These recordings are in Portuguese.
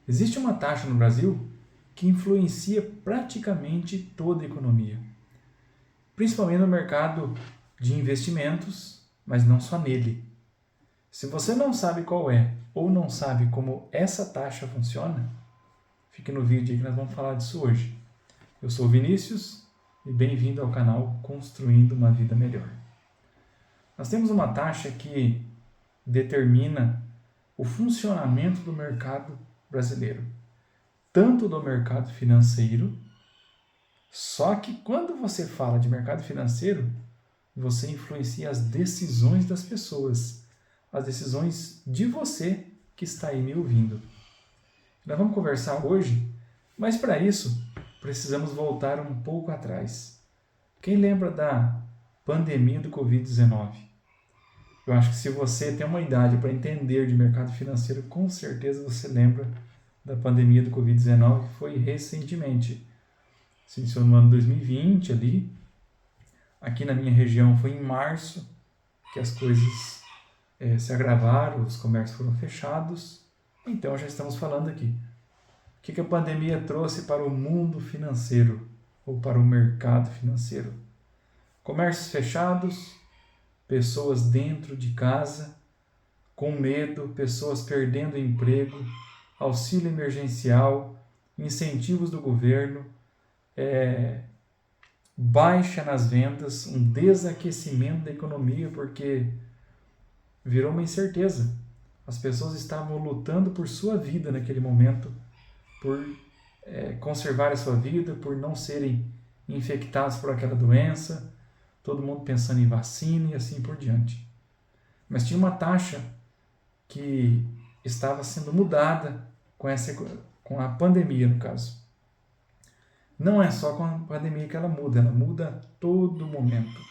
Existe uma taxa no Brasil que influencia praticamente toda a economia, principalmente no mercado de investimentos, mas não só nele. Se você não sabe qual é ou não sabe como essa taxa funciona, fique no vídeo aí que nós vamos falar disso hoje. Eu sou o Vinícius e bem-vindo ao canal Construindo uma Vida Melhor. Nós temos uma taxa que determina o funcionamento do mercado brasileiro, tanto do mercado financeiro, só que quando você fala de mercado financeiro, você influencia as decisões das pessoas, as decisões de você que está aí me ouvindo. Nós vamos conversar hoje, mas para isso precisamos voltar um pouco atrás. Quem lembra da pandemia do Covid-19? Eu acho que se você tem uma idade para entender de mercado financeiro, com certeza você lembra da pandemia do Covid-19, que foi recentemente. Se iniciou no ano 2020 ali. Aqui na minha região foi em março que as coisas se agravaram, os comércios foram fechados. Então já estamos falando aqui. O que a pandemia trouxe para o mundo financeiro ou para o mercado financeiro? Comércios fechados, pessoas dentro de casa, com medo, pessoas perdendo emprego, auxílio emergencial, incentivos do governo, baixa nas vendas, um desaquecimento da economia, porque virou uma incerteza. As pessoas estavam lutando por sua vida naquele momento, por conservar a sua vida, por não serem infectados por aquela doença, todo mundo pensando em vacina e assim por diante. Mas tinha uma taxa que estava sendo mudada com a pandemia, no caso. Não é só com a pandemia que ela muda a todo momento.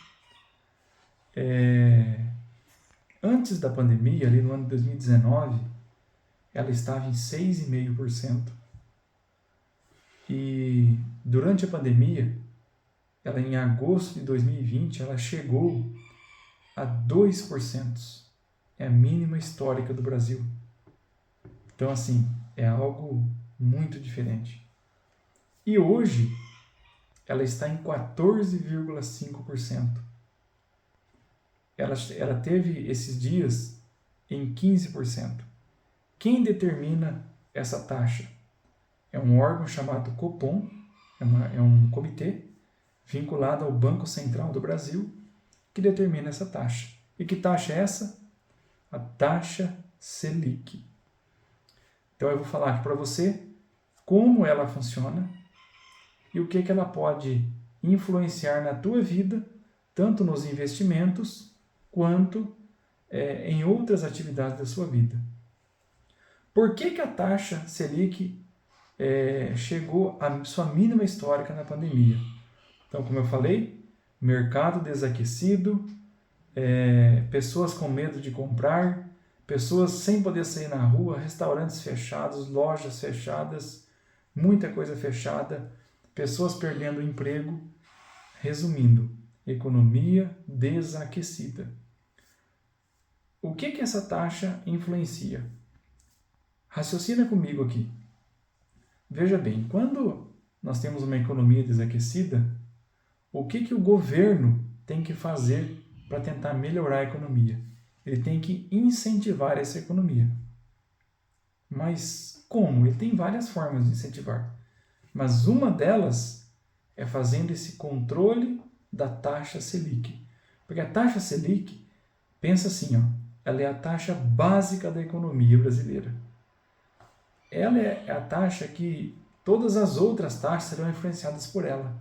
Antes da pandemia, ali no ano de 2019, ela estava em 6,5%. E durante a pandemia, ela em agosto de 2020, ela chegou a 2%. É a mínima histórica do Brasil. Então, assim, é algo muito diferente. E hoje, ela está em 14,5%. Ela teve esses dias em 15%. Quem determina essa taxa? É um órgão chamado Copom, é um comitê vinculado ao Banco Central do Brasil que determina essa taxa. E que taxa é essa? A taxa Selic. Então eu vou falar aqui para você como ela funciona e o que ela pode influenciar na tua vida, tanto nos investimentos quanto em outras atividades da sua vida. Por que a taxa Selic chegou à sua mínima histórica na pandemia? Então, como eu falei, mercado desaquecido, pessoas com medo de comprar, pessoas sem poder sair na rua, restaurantes fechados, lojas fechadas, muita coisa fechada, pessoas perdendo o emprego. Resumindo, economia desaquecida. O que essa taxa influencia? Raciocina comigo aqui. Veja bem, quando nós temos uma economia desaquecida, o que o governo tem que fazer para tentar melhorar a economia? Ele tem que incentivar essa economia. Mas como? Ele tem várias formas de incentivar. Mas uma delas é fazendo esse controle da taxa Selic. Porque a taxa Selic, pensa assim, ela é a taxa básica da economia brasileira. Ela é a taxa que todas as outras taxas serão influenciadas por ela.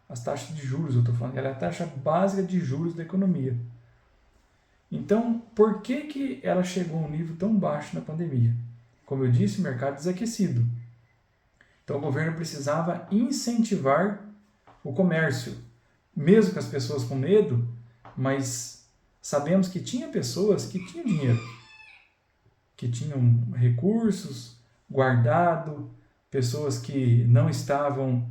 As taxas de juros, eu estou falando, ela é a taxa básica de juros da economia. Então, por que ela chegou a um nível tão baixo na pandemia? Como eu disse, mercado desaquecido. Então, o governo precisava incentivar o comércio, mesmo com as pessoas com medo, mas sabemos que tinha pessoas que tinham dinheiro, que tinham recursos guardado, pessoas que não estavam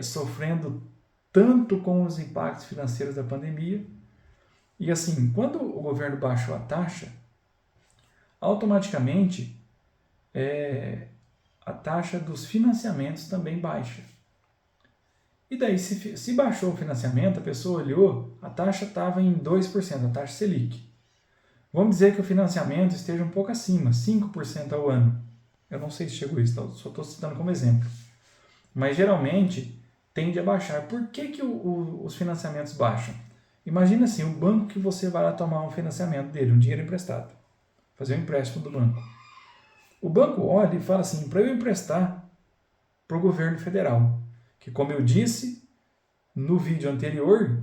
sofrendo tanto com os impactos financeiros da pandemia. E assim, quando o governo baixou a taxa, automaticamente a taxa dos financiamentos também baixa. E daí, se baixou o financiamento, a pessoa olhou, a taxa estava em 2%, a taxa Selic. Vamos dizer que o financiamento esteja um pouco acima, 5% ao ano. Eu não sei se chegou a isso, só estou citando como exemplo. Mas geralmente tende a baixar. Por que os financiamentos baixam? Imagina assim, o banco que você vai lá tomar um financiamento dele, um dinheiro emprestado, fazer um empréstimo do banco. O banco olha e fala assim, para eu emprestar para o governo federal, que como eu disse no vídeo anterior,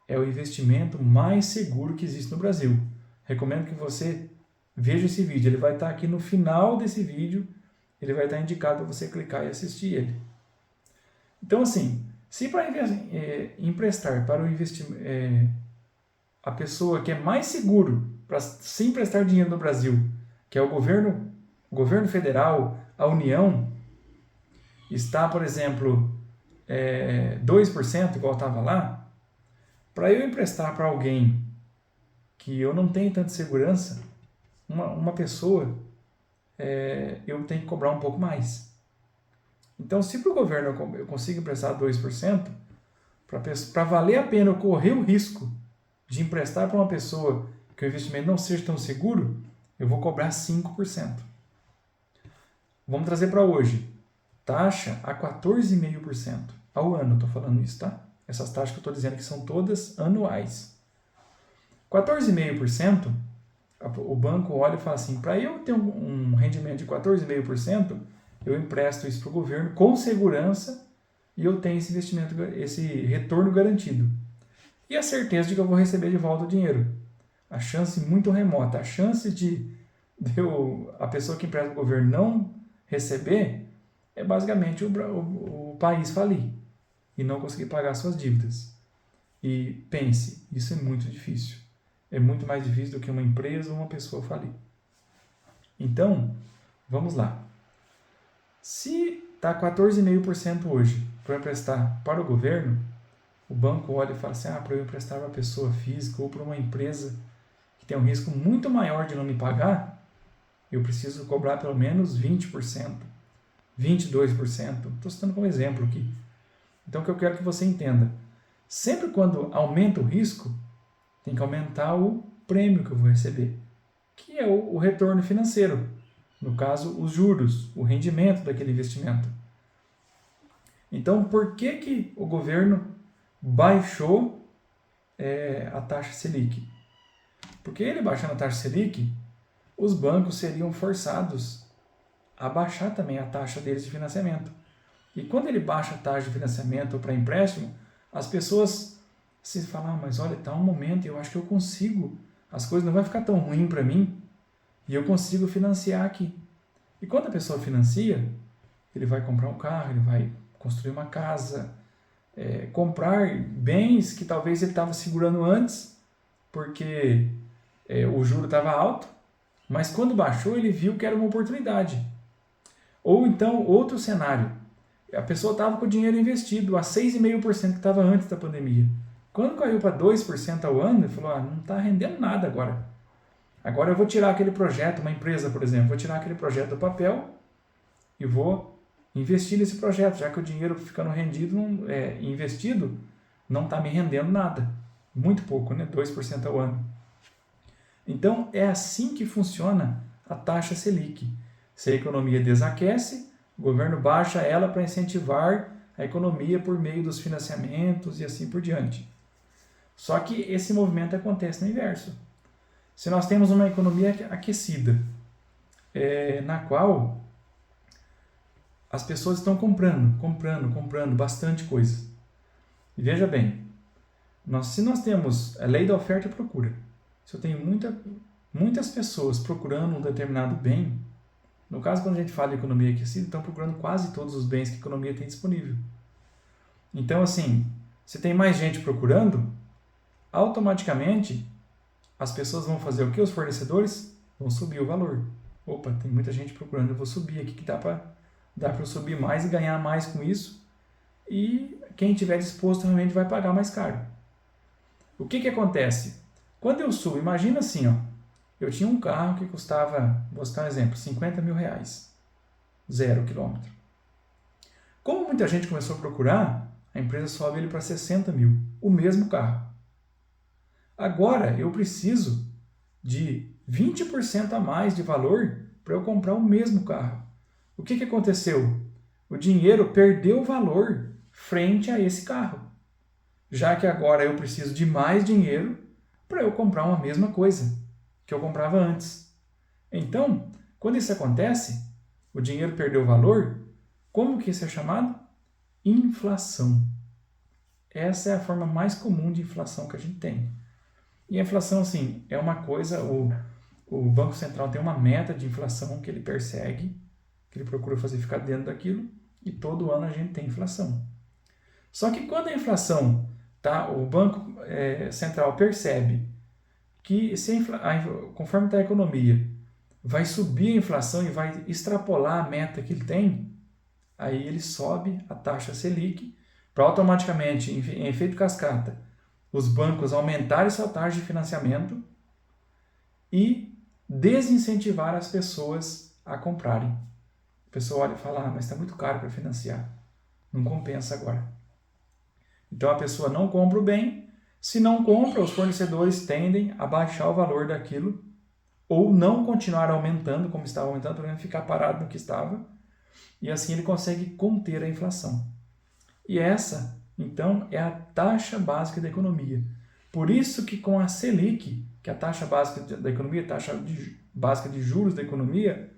é o investimento mais seguro que existe no Brasil. Recomendo que você veja esse vídeo, ele vai estar aqui no final desse vídeo, ele vai estar indicado para você clicar e assistir ele. Então assim, se para emprestar para o a pessoa que é mais seguro para se emprestar dinheiro no Brasil, que é o governo federal, a União, está, por exemplo, 2%, igual estava lá, para eu emprestar para alguém que eu não tenho tanta segurança, uma pessoa, eu tenho que cobrar um pouco mais. Então, se para o governo eu consigo emprestar 2%, para valer a pena eu correr o risco de emprestar para uma pessoa que o investimento não seja tão seguro, eu vou cobrar 5%. Vamos trazer para hoje. Taxa a 14,5% ao ano, estou falando isso, tá? Essas taxas que eu estou dizendo que são todas anuais. 14,5%, o banco olha e fala assim, para eu ter um rendimento de 14,5%, eu empresto isso para o governo com segurança e eu tenho esse investimento, esse retorno garantido. E a certeza de que eu vou receber de volta o dinheiro. A chance muito remota, a chance de a pessoa que empresta para o governo não receber é basicamente o país falir e não conseguir pagar suas dívidas. E pense, isso é muito difícil. É muito mais difícil do que uma empresa ou uma pessoa falir. Então, vamos lá. Se está 14,5% hoje para emprestar para o governo, o banco olha e fala assim, para eu emprestar para uma pessoa física ou para uma empresa que tem um risco muito maior de não me pagar, eu preciso cobrar pelo menos 20%, 22%. Estou citando como exemplo aqui. Então, o que eu quero que você entenda, sempre quando aumenta o risco, tem que aumentar o prêmio que eu vou receber, que é o retorno financeiro. No caso, os juros, o rendimento daquele investimento. Então, por que o governo baixou a taxa Selic? Porque ele baixando a taxa Selic, os bancos seriam forçados a baixar também a taxa deles de financiamento. E quando ele baixa a taxa de financiamento para empréstimo, as pessoas se falam, mas olha, está um momento, eu acho que eu consigo, as coisas não vão ficar tão ruim para mim, e eu consigo financiar aqui. E quando a pessoa financia, ele vai comprar um carro, ele vai construir uma casa, comprar bens que talvez ele estava segurando antes, porque o juro estava alto, mas quando baixou ele viu que era uma oportunidade. Ou então, outro cenário, a pessoa estava com o dinheiro investido a 6,5% que estava antes da pandemia. Quando caiu para 2% ao ano, ele falou, não está rendendo nada agora. Agora eu vou tirar aquele projeto, uma empresa, por exemplo, vou tirar aquele projeto do papel e vou investir nesse projeto, já que o dinheiro ficando rendido, investido, não está me rendendo nada. Muito pouco, né? 2% ao ano. Então, é assim que funciona a taxa Selic. Se a economia desaquece, o governo baixa ela para incentivar a economia por meio dos financiamentos e assim por diante. Só que esse movimento acontece no inverso. Se nós temos uma economia aquecida, na qual as pessoas estão comprando bastante coisa. E veja bem, se nós temos a lei da oferta e procura, se eu tenho muitas pessoas procurando um determinado bem, no caso quando a gente fala de economia aquecida, estão procurando quase todos os bens que a economia tem disponível. Então assim, se tem mais gente procurando, automaticamente as pessoas vão fazer o quê? Os fornecedores vão subir o valor. Opa, tem muita gente procurando, eu vou subir aqui que dá para eu subir mais e ganhar mais com isso. E quem estiver disposto realmente vai pagar mais caro. O que acontece? Quando eu subo, imagina assim, eu tinha um carro que custava, vou citar um exemplo, 50 mil reais. 0 quilômetro. Como muita gente começou a procurar, a empresa sobe ele para 60 mil, o mesmo carro. Agora eu preciso de 20% a mais de valor para eu comprar o mesmo carro. O que aconteceu? O dinheiro perdeu valor frente a esse carro, já que agora eu preciso de mais dinheiro para eu comprar uma mesma coisa que eu comprava antes. Então, quando isso acontece, o dinheiro perdeu valor, como que isso é chamado? Inflação. Essa é a forma mais comum de inflação que a gente tem. E a inflação, assim, é uma coisa, o Banco Central tem uma meta de inflação que ele persegue, que ele procura fazer ficar dentro daquilo, e todo ano a gente tem inflação. Só que quando a inflação, o Banco Central percebe que conforme está a economia, vai subir a inflação e vai extrapolar a meta que ele tem, aí ele sobe a taxa Selic para automaticamente, em efeito cascata, os bancos aumentarem sua taxa de financiamento e desincentivar as pessoas a comprarem. A pessoa olha e fala, mas está muito caro para financiar, não compensa agora. Então a pessoa não compra o bem, se não compra, os fornecedores tendem a baixar o valor daquilo ou não continuar aumentando como estava aumentando, para ficar parado no que estava, e assim ele consegue conter a inflação. E essa, então, é a taxa básica da economia. Por isso que com a Selic, que é a taxa básica da economia, a taxa básica de juros da economia,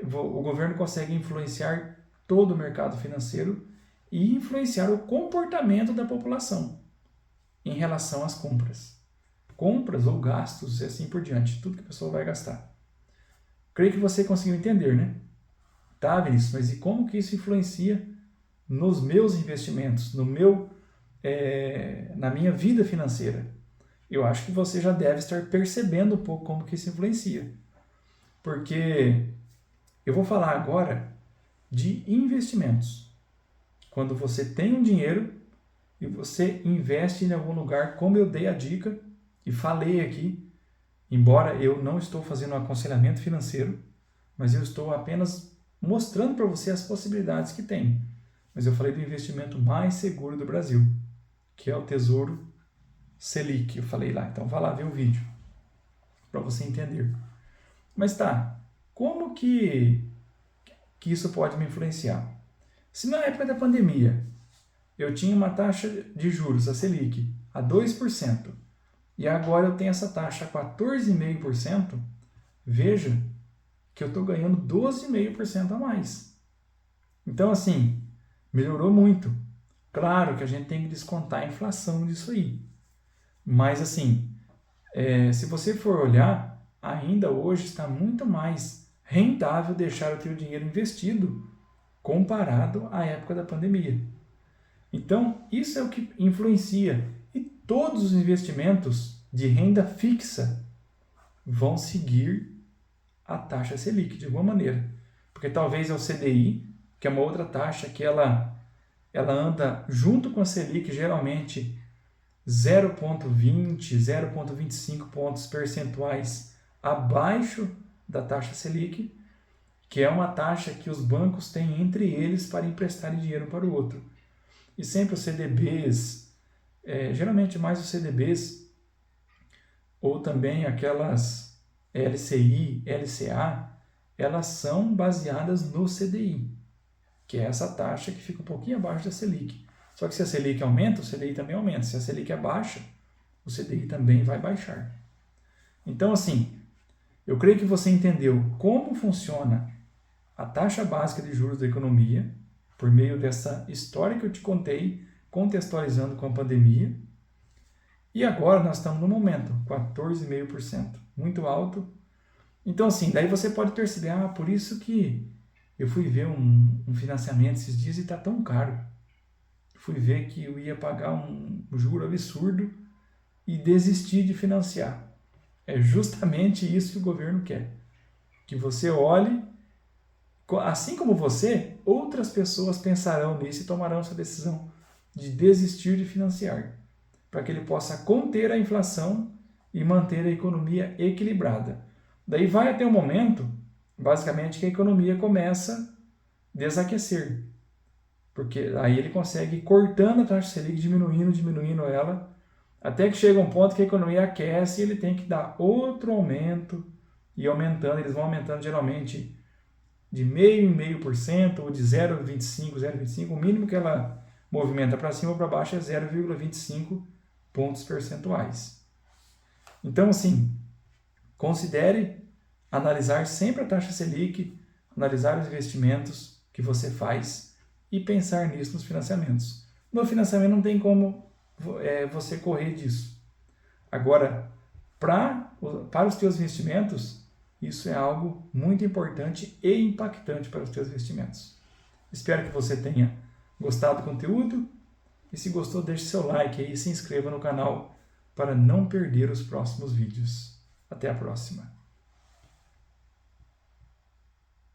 o governo consegue influenciar todo o mercado financeiro e influenciar o comportamento da população em relação às compras. Compras ou gastos e assim por diante, tudo que a pessoa vai gastar. Creio que você conseguiu entender, né? Tá, Vinícius, mas e como que isso influencia nos meus investimentos, na minha vida financeira? Eu acho que você já deve estar percebendo um pouco como que isso influencia. Porque eu vou falar agora de investimentos. Quando você tem um dinheiro e você investe em algum lugar, como eu dei a dica e falei aqui, embora eu não estou fazendo um aconselhamento financeiro, mas eu estou apenas mostrando para você as possibilidades que tem. Mas eu falei do investimento mais seguro do Brasil, que é o Tesouro Selic. Eu falei lá, então vá lá ver o vídeo para você entender. Mas como que isso pode me influenciar? Se na época da pandemia eu tinha uma taxa de juros, a Selic, a 2%, e agora eu tenho essa taxa a 14,5%, veja que eu estou ganhando 12,5% a mais. Então, assim, melhorou muito. Claro que a gente tem que descontar a inflação disso aí. Mas, assim, se você for olhar, ainda hoje está muito mais rentável deixar o teu dinheiro investido comparado à época da pandemia. Então, isso é o que influencia. E todos os investimentos de renda fixa vão seguir a taxa Selic, de alguma maneira. Porque talvez é o CDI, que é uma outra taxa que ela anda junto com a Selic, geralmente 0,20, 0,25 pontos percentuais abaixo da taxa Selic, que é uma taxa que os bancos têm entre eles para emprestarem dinheiro para o outro. E sempre os CDBs, geralmente mais os CDBs, ou também aquelas LCI, LCA, elas são baseadas no CDI, que é essa taxa que fica um pouquinho abaixo da Selic. Só que se a Selic aumenta, o CDI também aumenta. Se a Selic é baixa, o CDI também vai baixar. Então, assim, eu creio que você entendeu como funciona a taxa básica de juros da economia, por meio dessa história que eu te contei, contextualizando com a pandemia. E agora nós estamos no momento, 14,5%, muito alto. Então, assim, daí você pode perceber, por isso que eu fui ver um financiamento esses dias e está tão caro. Fui ver que eu ia pagar um juro absurdo e desistir de financiar. É justamente isso que o governo quer. Que você olhe, assim como você, outras pessoas pensarão nisso e tomarão essa decisão de desistir de financiar, para que ele possa conter a inflação e manter a economia equilibrada. Daí vai até um momento basicamente que a economia começa a desaquecer. Porque aí ele consegue ir cortando a taxa Selic, diminuindo ela, até que chega um ponto que a economia aquece e ele tem que dar outro aumento e aumentando. Eles vão aumentando geralmente de 0,5% ou de 0,25%. O mínimo que ela movimenta para cima ou para baixo é 0,25 pontos percentuais. Então, assim, considere analisar sempre a taxa Selic, analisar os investimentos que você faz e pensar nisso nos financiamentos. No financiamento não tem como você correr disso. Agora, para os teus investimentos, isso é algo muito importante e impactante para os teus investimentos. Espero que você tenha gostado do conteúdo e se gostou, deixe seu like aí e se inscreva no canal para não perder os próximos vídeos. Até a próxima!